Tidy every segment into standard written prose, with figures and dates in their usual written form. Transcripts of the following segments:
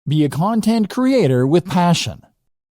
Be a content creator with passion.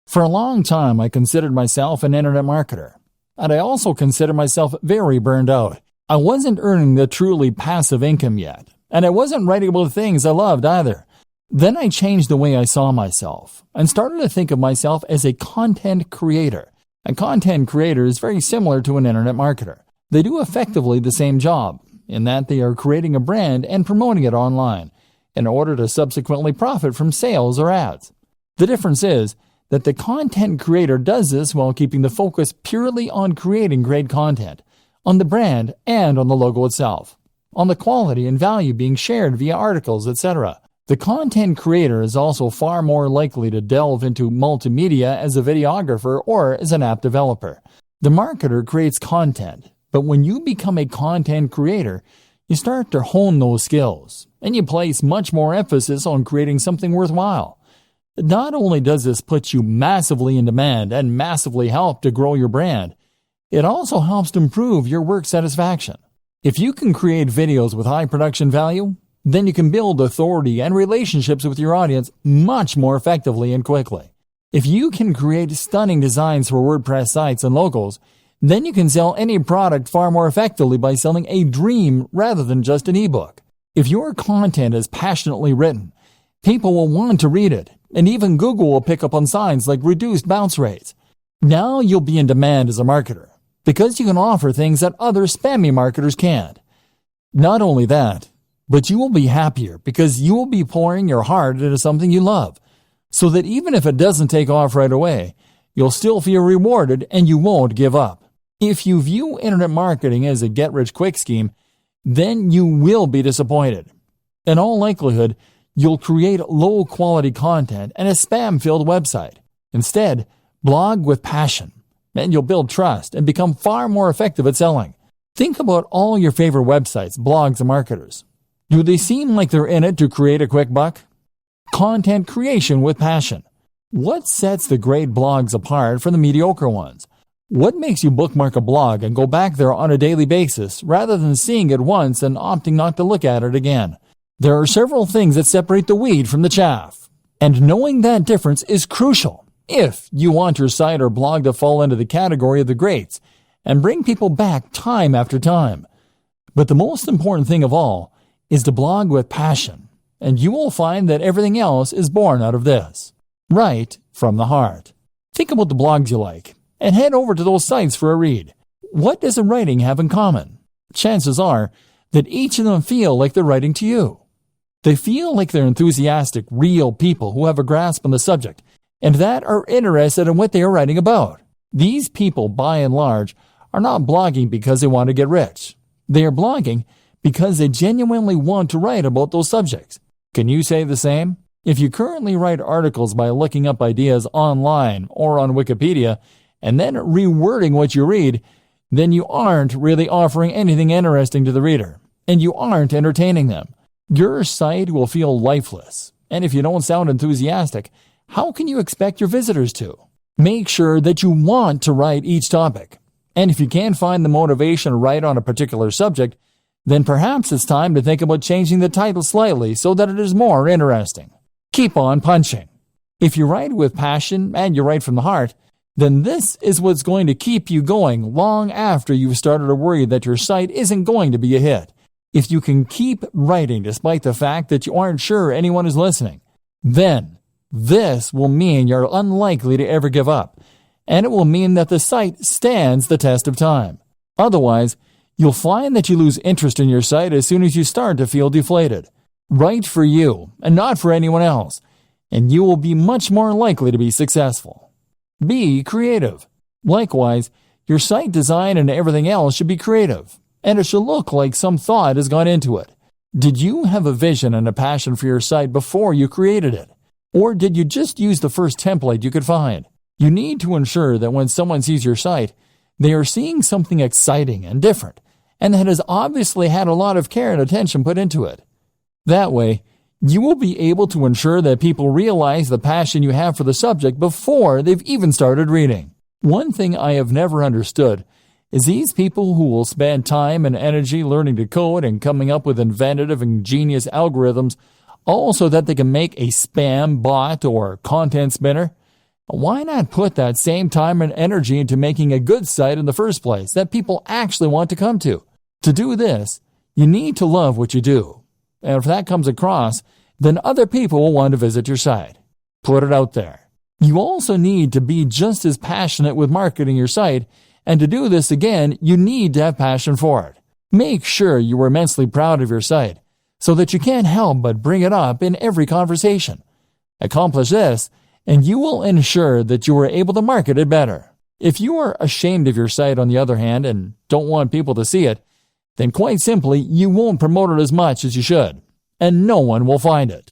For a long time, I considered myself an internet marketer, and I also considered myself very burned out. I wasn't earning the truly passive income yet, and I wasn't writing about things I loved either. Then I changed the way I saw myself and started to think of myself as a content creator. A content creator is very similar to an internet marketer. They do effectively the same job, in that they are creating a brand and promoting it online in order to subsequently profit from sales or ads. The difference is that the content creator does this while keeping the focus purely on creating great content, on the brand and on the logo itself, on the quality and value being shared via articles, etc. The content creator is also far more likely to delve into multimedia as a videographer or as an app developer. The marketer creates content, but when you become a content creator, you start to hone those skills, and you place much more emphasis on creating something worthwhile. Not only does this put you massively in demand and massively help to grow your brand, it also helps to improve your work satisfaction. If you can create videos with high production value, then you can build authority and relationships with your audience much more effectively and quickly. If you can create stunning designs for WordPress sites and logos, then you can sell any product far more effectively by selling a dream rather than just an ebook. If your content is passionately written, people will want to read it, and even Google will pick up on signs like reduced bounce rates. Now you'll be in demand as a marketer, because you can offer things that other spammy marketers can't. Not only that, but you will be happier because you will be pouring your heart into something you love, so that even if it doesn't take off right away, you'll still feel rewarded and you won't give up. If you view internet marketing as a get-rich-quick scheme, then you will be disappointed. In all likelihood, you'll create low-quality content and a spam-filled website. Instead, blog with passion, and you'll build trust and become far more effective at selling. Think about all your favorite websites, blogs, and marketers. Do they seem like they're in it to create a quick buck? Content creation with passion. What sets the great blogs apart from the mediocre ones? What makes you bookmark a blog and go back there on a daily basis rather than seeing it once and opting not to look at it again? There are several things that separate the wheat from the chaff, and knowing that difference is crucial if you want your site or blog to fall into the category of the greats and bring people back time after time. But the most important thing of all is to blog with passion, and you will find that everything else is born out of this, right from the heart. Think about the blogs you like, and head over to those sites for a read. What does the writing have in common? Chances are that each of them feel like they're writing to you. They feel like they're enthusiastic, real people who have a grasp on the subject and that are interested in what they are writing about. These people, by and large, are not blogging because they want to get rich. They are blogging because they genuinely want to write about those subjects. Can you say the same? If you currently write articles by looking up ideas online or on Wikipedia, and then rewording what you read, then you aren't really offering anything interesting to the reader, and you aren't entertaining them. Your site will feel lifeless, and if you don't sound enthusiastic, how can you expect your visitors to? Make sure that you want to write each topic, and if you can't find the motivation to write on a particular subject, then perhaps it's time to think about changing the title slightly so that it is more interesting. Keep on punching. If you write with passion and you write from the heart, then this is what's going to keep you going long after you've started to worry that your site isn't going to be a hit. If you can keep writing despite the fact that you aren't sure anyone is listening, then this will mean you're unlikely to ever give up, and it will mean that the site stands the test of time. Otherwise, you'll find that you lose interest in your site as soon as you start to feel deflated. Write for you and not for anyone else, and you will be much more likely to be successful. Be creative. Likewise, your site design and everything else should be creative, and it should look like some thought has gone into it. Did you have a vision and a passion for your site before you created it? Or did you just use the first template you could find? You need to ensure that when someone sees your site, they are seeing something exciting and different, and that has obviously had a lot of care and attention put into it. That way, you will be able to ensure that people realize the passion you have for the subject before they've even started reading. One thing I have never understood is these people who will spend time and energy learning to code and coming up with inventive and ingenious algorithms all so that they can make a spam bot or content spinner? Why not put that same time and energy into making a good site in the first place that people actually want to come to? To do this, you need to love what you do. And if that comes across, then other people will want to visit your site. Put it out there. You also need to be just as passionate with marketing your site, and to do this again, you need to have passion for it. Make sure you are immensely proud of your site, so that you can't help but bring it up in every conversation. Accomplish this, and you will ensure that you are able to market it better. If you are ashamed of your site, on the other hand, and don't want people to see it, then quite simply, you won't promote it as much as you should, and no one will find it.